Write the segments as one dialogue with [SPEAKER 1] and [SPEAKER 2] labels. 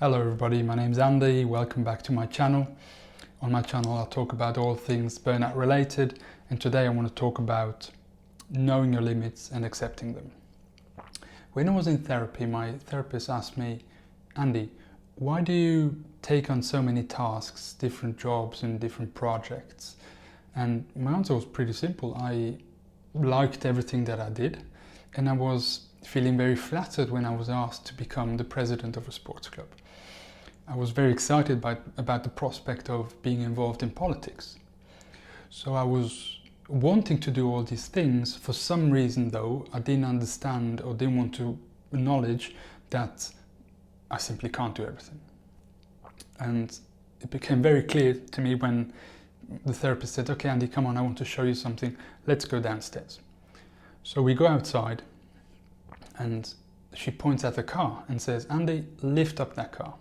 [SPEAKER 1] Hello everybody, my name's Andy, welcome back to my channel. On my channel I'll talk about all things burnout related, and today I want to talk about knowing your limits and accepting them. When I was in therapy, my therapist asked me, Andy, why do you take on so many tasks, different jobs and different projects? And my answer was pretty simple. I liked everything that I did, and I was feeling very flattered when I was asked to become the president of a sports club. I was very excited about the prospect of being involved in politics. So I was wanting to do all these things. For some reason though, I didn't understand or didn't want to acknowledge that I simply can't do everything. And it became very clear to me when the therapist said, okay Andy, come on, I want to show you something, let's go downstairs. So we go outside and she points at the car and says, Andy, lift up that car.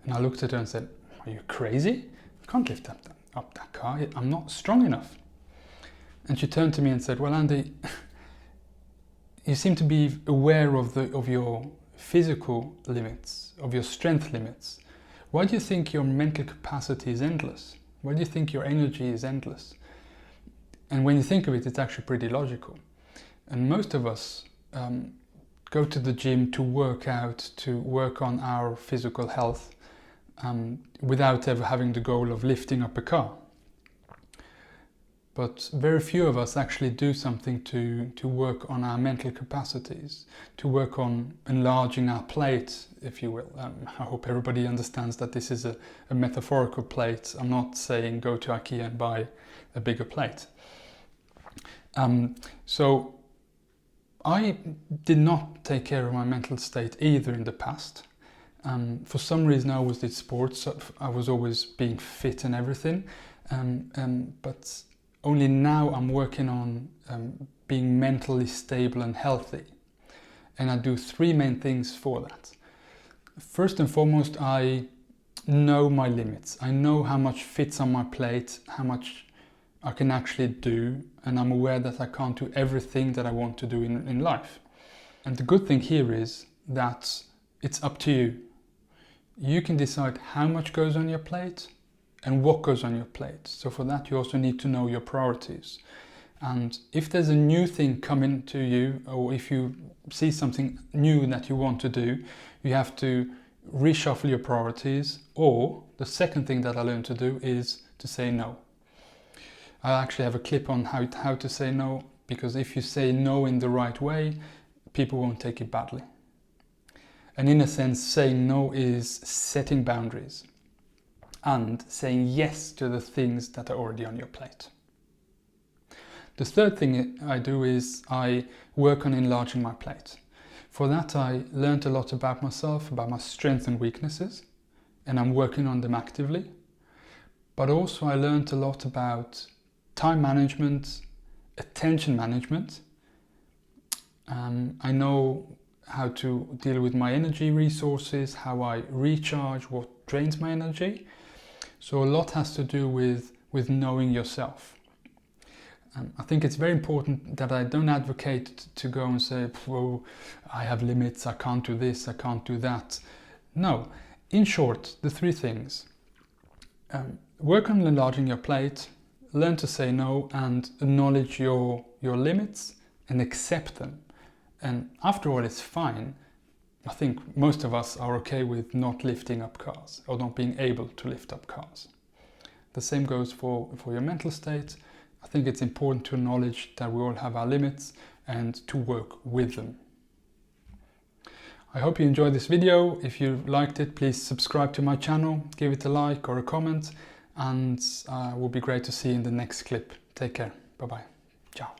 [SPEAKER 1] And I looked at her and said, are you crazy? I can't lift up that car, I'm not strong enough. And she turned to me and said, well Andy, you seem to be aware of your physical limits, of your strength limits. Why do you think your mental capacity is endless? Why do you think your energy is endless? And when you think of it, it's actually pretty logical. And most of us go to the gym to work out, to work on our physical health, without ever having the goal of lifting up a car. But very few of us actually do something to work on our mental capacities, to work on enlarging our plate, if you will. I hope everybody understands that this is a metaphorical plate. I'm not saying go to IKEA and buy a bigger plate. So I did not take care of my mental state either in the past. For some reason I always did sports, so I was always being fit and everything, but only now I'm working on being mentally stable and healthy. And I do three main things for that. First and foremost, I know my limits. I know how much fits on my plate, how much I can actually do, and I'm aware that I can't do everything that I want to do in life. And the good thing here is that it's up to you. You can decide how much goes on your plate and what goes on your plate. So for that you also need to know your priorities. And if there's a new thing coming to you, or if you see something new that you want to do, you have to reshuffle your priorities. Or the second thing that I learned to do is to say no. I actually have a clip on how to say no, because if you say no in the right way, people won't take it badly. And in a sense, saying no is setting boundaries and saying yes to the things that are already on your plate. The third thing I do is I work on enlarging my plate. For that I learned a lot about myself, about my strengths and weaknesses, and I'm working on them actively. But also I learned a lot about time management, attention management. I know how to deal with my energy resources, how I recharge, what drains my energy. So a lot has to do with knowing yourself. I think it's very important that I don't advocate to go and say, oh, I have limits, I can't do this, I can't do that. No, in short, the three things. Work on enlarging your plate, learn to say no, and acknowledge your limits and accept them. And after all, it's fine. I think most of us are okay with not lifting up cars or not being able to lift up cars. The same goes for your mental state. I think it's important to acknowledge that we all have our limits and to work with them. I hope you enjoyed this video. If you liked it, please subscribe to my channel, give it a like or a comment, and it will be great to see you in the next clip. Take care. Bye-bye. Ciao.